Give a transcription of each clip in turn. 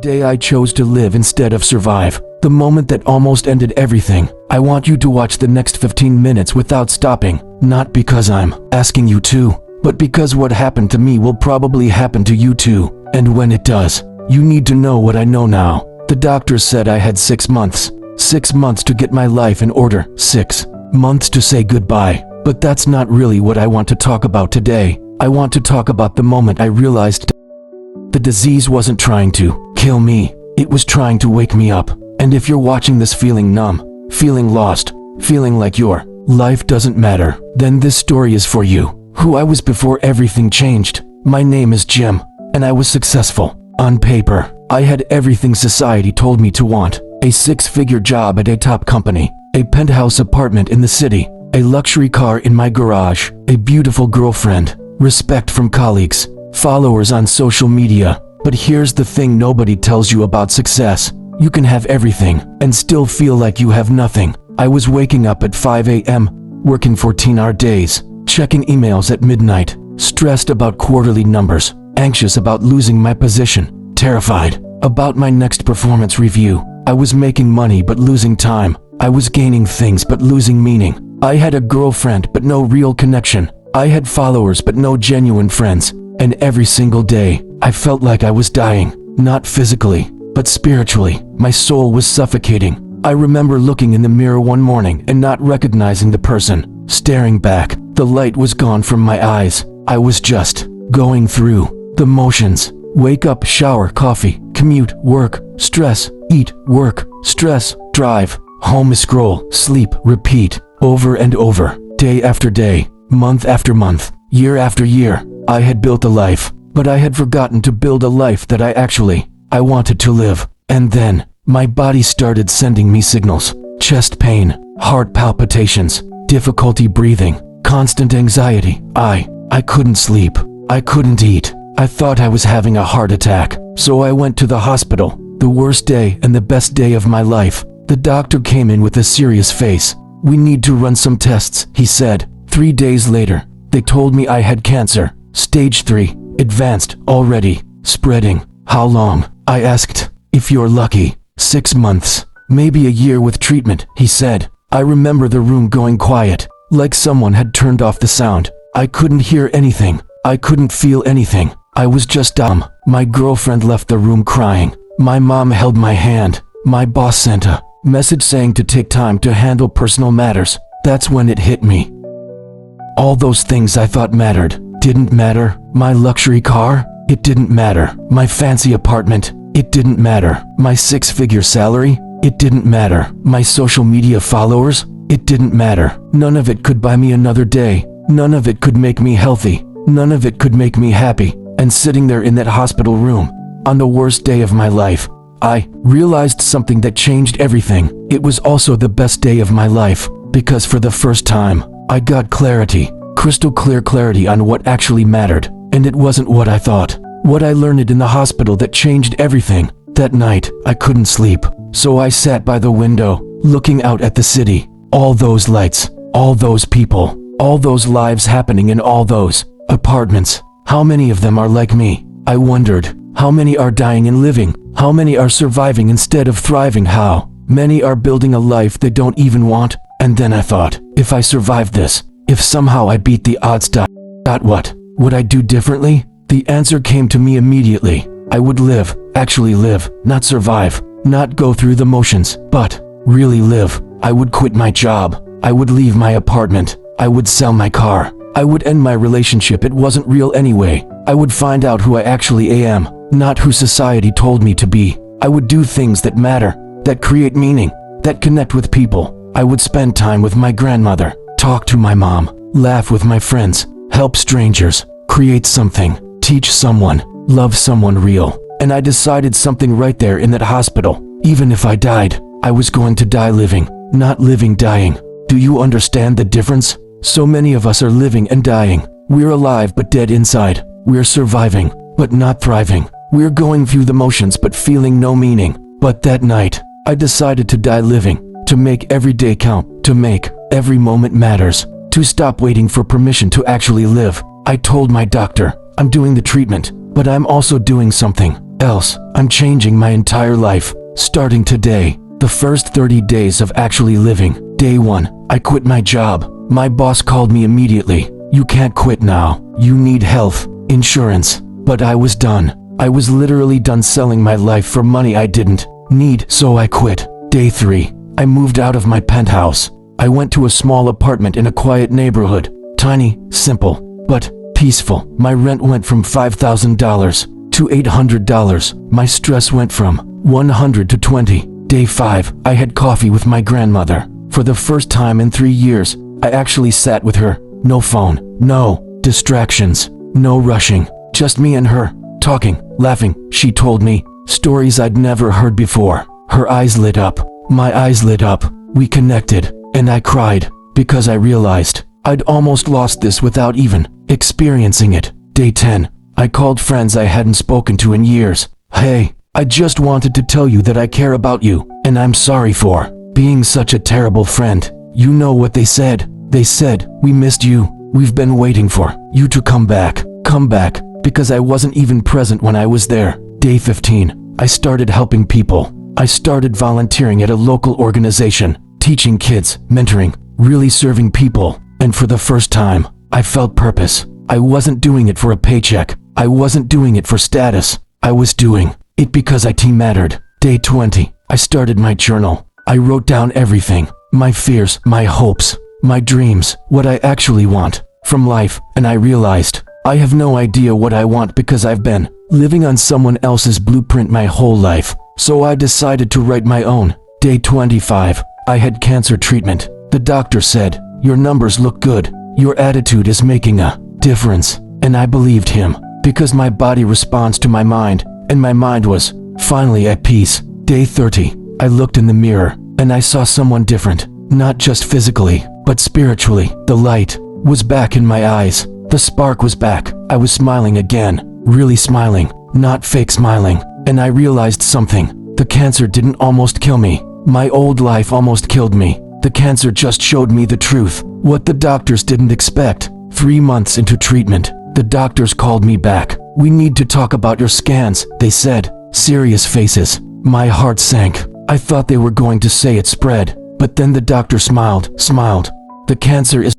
day I chose to live instead of survive. The moment that almost ended everything. I want you to watch the next 15 minutes without stopping. Not because I'm asking you to, but because what happened to me will probably happen to you too. And when it does, you need to know what I know now. The doctors said I had 6 months. 6 months to get my life in order. 6 months to say goodbye. But that's not really what I want to talk about today. I want to talk about the moment I realized the disease wasn't trying to kill me. It was trying to wake me up. And if you're watching this feeling numb, feeling lost, feeling like your life doesn't matter, then this story is for you. Who I was before everything changed. My name is Jim, and I was successful. On paper, I had everything society told me to want. A 6-figure job at a top company, a penthouse apartment in the city, a luxury car in my garage, a beautiful girlfriend, respect from colleagues, followers on social media. But here's the thing nobody tells you about success. You can have everything and still feel like you have nothing. I was waking up at 5 a.m., working 14-hour days, checking emails at midnight, stressed about quarterly numbers, anxious about losing my position, terrified about my next performance review. I was making money but losing time. I was gaining things but losing meaning. I had a girlfriend but no real connection. I had followers but no genuine friends. And every single day, I felt like I was dying. Not physically, but spiritually. My soul was suffocating. I remember looking in the mirror one morning and not recognizing the person. Staring back, the light was gone from my eyes. I was just going through the motions. Wake up, shower, coffee, commute, work, stress, eat, work, stress, drive, home, scroll, sleep, repeat, over and over, day after day, month after month, year after year. I had built a life, but I had forgotten to build a life that I wanted to live. And then, my body started sending me signals. Chest pain, heart palpitations, difficulty breathing, constant anxiety. I couldn't sleep. I couldn't eat. I thought I was having a heart attack. So I went to the hospital. The worst day and the best day of my life. The doctor came in with a serious face. "We need to run some tests," he said. 3 days later, they told me I had cancer. Stage 3, advanced, already, spreading. How long? I asked. "If you're lucky, 6 months, maybe a year with treatment," he said. I remember the room going quiet, like someone had turned off the sound. I couldn't hear anything. I couldn't feel anything. I was just dumb. My girlfriend left the room crying. My mom held my hand. My boss sent a message saying to take time to handle personal matters. That's when it hit me. All those things I thought mattered didn't matter. My luxury car? It didn't matter. My fancy apartment? It didn't matter. My 6-figure salary? It didn't matter. My social media followers? It didn't matter. None of it could buy me another day. None of it could make me healthy. None of it could make me happy. And sitting there in that hospital room, on the worst day of my life, I realized something that changed everything. It was also the best day of my life, because for the first time, I got clarity. Crystal clear clarity on what actually mattered. And it wasn't what I thought. What I learned in the hospital that changed everything. That night, I couldn't sleep. So I sat by the window, looking out at the city. All those lights, all those people, all those lives happening in all those apartments. How many of them are like me? I wondered. How many are dying and living? How many are surviving instead of thriving? How many are building a life they don't even want? And then I thought, if I survived this, if somehow I beat the odds, what would I do differently? The answer came to me immediately. I would live, actually live, not survive, not go through the motions, but really live. I would quit my job. I would leave my apartment. I would sell my car. I would end my relationship. It wasn't real anyway. I would find out who I actually am, not who society told me to be. I would do things that matter, that create meaning, that connect with people. I would spend time with my grandmother, talk to my mom, laugh with my friends, help strangers, create something, teach someone, love someone real. And I decided something right there in that hospital. Even if I died, I was going to die living, not living dying. Do you understand the difference? So many of us are living and dying. We're alive but dead inside. We're surviving, but not thriving. We're going through the motions but feeling no meaning. But that night, I decided to die living, to make every day count, to make every moment matters, to stop waiting for permission to actually live. I told my doctor, I'm doing the treatment, but I'm also doing something. else. I'm changing my entire life. Starting today, the first 30 days of actually living. Day 1, I quit my job. My boss called me immediately. You can't quit now. You need health insurance. But I was done. I was literally done selling my life for money I didn't need, so I quit. Day 3, I moved out of my penthouse. I went to a small apartment in a quiet neighborhood. Tiny, simple, but peaceful. My rent went from $5,000 to $800. My stress went from 100 to 20. Day 5, I had coffee with my grandmother. For the first time in 3 years, I actually sat with her. No phone, no distractions, no rushing. Just me and her, talking, laughing. She told me stories I'd never heard before. Her eyes lit up. My eyes lit up. We connected, and I cried because I realized I'd almost lost this without even experiencing it. Day 10, I called friends I hadn't spoken to in years. Hey, I just wanted to tell you that I care about you, and I'm sorry for being such a terrible friend. You know what they said? They said, we missed you. We've been waiting for you to come back. Come back, because I wasn't even present when I was there. Day 15, I started helping people. I started volunteering at a local organization, teaching kids, mentoring, really serving people. And for the first time, I felt purpose. I wasn't doing it for a paycheck. I wasn't doing it for status. I was doing it because it mattered. Day 20, I started my journal. I wrote down everything, my fears, my hopes, my dreams, what I actually want from life, and I realized I have no idea what I want because I've been living on someone else's blueprint my whole life. So I decided to write my own. Day 25, I had cancer treatment. The doctor said, your numbers look good. Your attitude is making a difference. And I believed him because my body responds to my mind, and my mind was finally at peace. Day 30, I looked in the mirror and I saw someone different, not just physically, but spiritually. The light was back in my eyes. The spark was back. I was smiling again, really smiling, not fake smiling. And I realized something. The cancer didn't almost kill me. My old life almost killed me. The cancer just showed me the truth, what the doctors didn't expect. 3 months into treatment, the doctors called me back. We need to talk about your scans, they said. Serious faces. My heart sank. I thought they were going to say it spread, but then the doctor smiled. The cancer is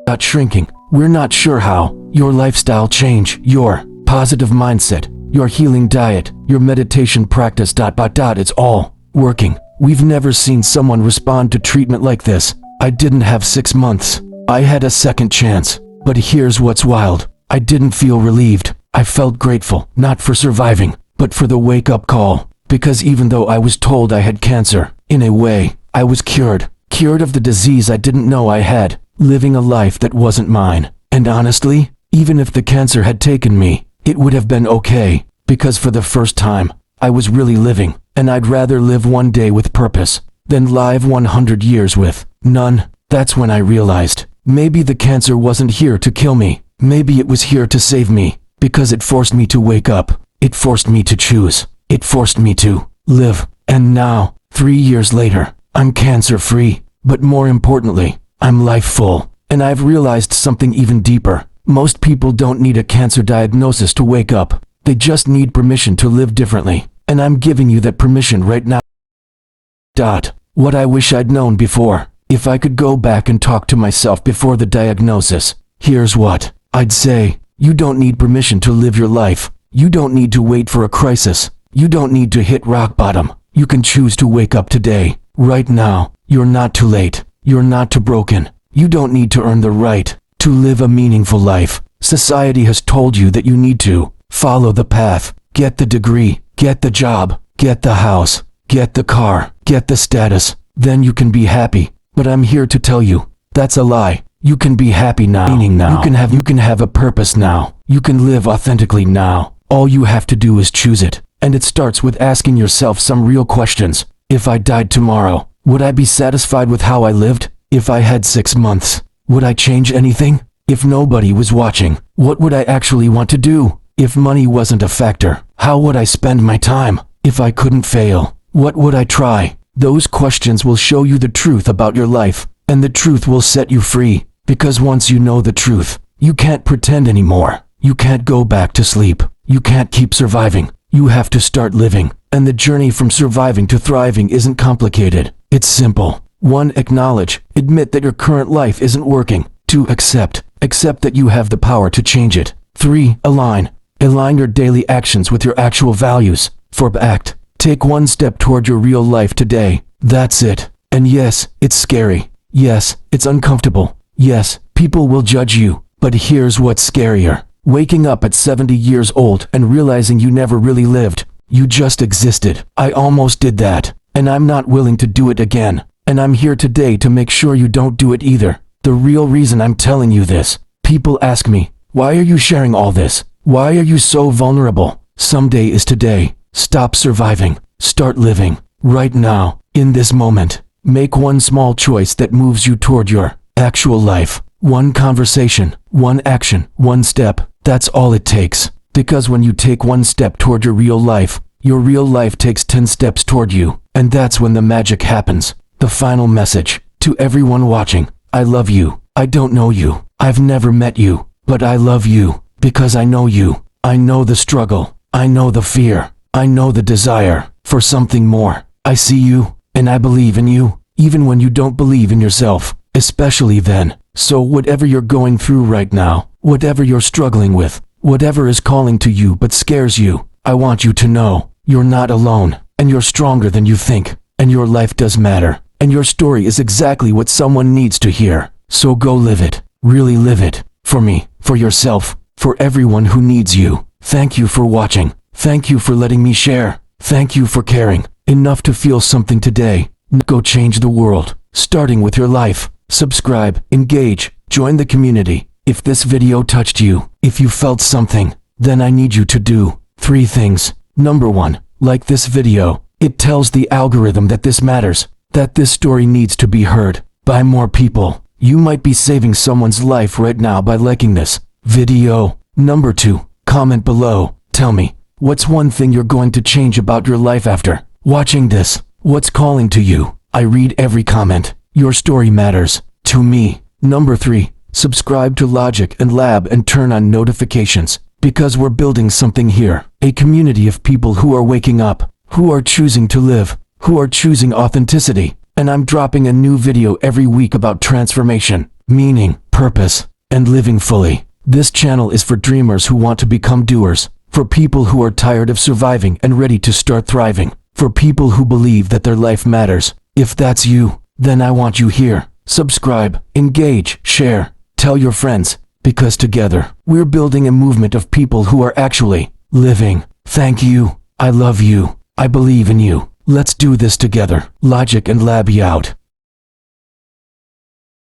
not shrinking. We're not sure how. Your lifestyle change, your positive mindset, your healing diet, your meditation practice, it's all working. We've never seen someone respond to treatment like this. I didn't have 6 months. I had a second chance. But here's what's wild. I didn't feel relieved. I felt grateful, not for surviving, but for the wake-up call. Because even though I was told I had cancer, in a way, I was cured. Cured of the disease I didn't know I had, living a life that wasn't mine. And honestly, even if the cancer had taken me, it would have been okay, because for the first time, I was really living, and I'd rather live one day with purpose than live 100 years with none. That's when I realized, maybe the cancer wasn't here to kill me. Maybe it was here to save me, because it forced me to wake up. It forced me to choose. It forced me to live. And now, 3 years later, I'm cancer-free, but more importantly, I'm life-full. And I've realized something even deeper. Most people don't need a cancer diagnosis to wake up. They just need permission to live differently. And I'm giving you that permission right now. What I wish I'd known before. If I could go back and talk to myself before the diagnosis, here's what I'd say. You don't need permission to live your life. You don't need to wait for a crisis. You don't need to hit rock bottom. You can choose to wake up today, right now. You're not too late. You're not too broken. You don't need to earn the right to live a meaningful life. Society has told you that you need to follow the path, get the degree, get the job, get the house, get the car, get the status. Then you can be happy. But I'm here to tell you, that's a lie. You can be happy now. Meaning now. You can have a purpose now. You can live authentically now. All you have to do is choose it. And it starts with asking yourself some real questions. If I died tomorrow, would I be satisfied with how I lived? If I had 6 months, would I change anything? If nobody was watching, what would I actually want to do? If money wasn't a factor, how would I spend my time? If I couldn't fail, what would I try? Those questions will show you the truth about your life, and the truth will set you free. Because once you know the truth, you can't pretend anymore. You can't go back to sleep. You can't keep surviving. You have to start living. And the journey from surviving to thriving isn't complicated. It's simple. 1. Acknowledge. Admit that your current life isn't working. 2. Accept. Accept that you have the power to change it. 3. Align. Align your daily actions with your actual values. 4. Act. Take one step toward your real life today. That's it. And yes, it's scary. Yes, it's uncomfortable. Yes, people will judge you. But here's what's scarier. Waking up at 70 years old and realizing you never really lived. You just existed. I almost did that. And I'm not willing to do it again. And I'm here today to make sure you don't do it either. The real reason I'm telling you this. People ask me, why are you sharing all this? Why are you so vulnerable? Someday is today. Stop surviving. Start living. Right now, in this moment. Make one small choice that moves you toward your actual life. One conversation, one action, one step. That's all it takes. Because when you take one step toward your real life takes 10 steps toward you. And that's when the magic happens. The final message. To everyone watching, I love you. I don't know you. I've never met you. But I love you. Because I know you. I know the struggle. I know the fear. I know the desire for something more. I see you, and I believe in you, even when you don't believe in yourself, especially then. So whatever you're going through right now, whatever you're struggling with, whatever is calling to you but scares you, I want you to know, you're not alone, and you're stronger than you think, and your life does matter, and your story is exactly what someone needs to hear. So go live it, really live it, for me, for yourself, for everyone who needs you. Thank you for watching. Thank you for letting me share. Thank you for caring enough to feel something today. Go change the world, starting with your life. Subscribe, engage, join the community. If this video touched you, if you felt something, then I need you to do 3 things. Number 1, like this video. It tells the algorithm that this matters, that this story needs to be heard by more people. You might be saving someone's life right now by liking this video. Number 2, comment below. Tell me, what's one thing you're going to change about your life after watching this? What's calling to you? I read every comment. Your story matters to me. Number 3, subscribe to Logic and Lab and turn on notifications, because we're building something here. A community of people who are waking up, who are choosing to live, who are choosing authenticity. And I'm dropping a new video every week about transformation, meaning, purpose, and living fully. This channel is for dreamers who want to become doers. For people who are tired of surviving and ready to start thriving. For people who believe that their life matters. If that's you, then I want you here. Subscribe, engage, share, tell your friends, because together, we're building a movement of people who are actually living. Thank you. I love you. I believe in you. Let's do this together. Logic and Labby out.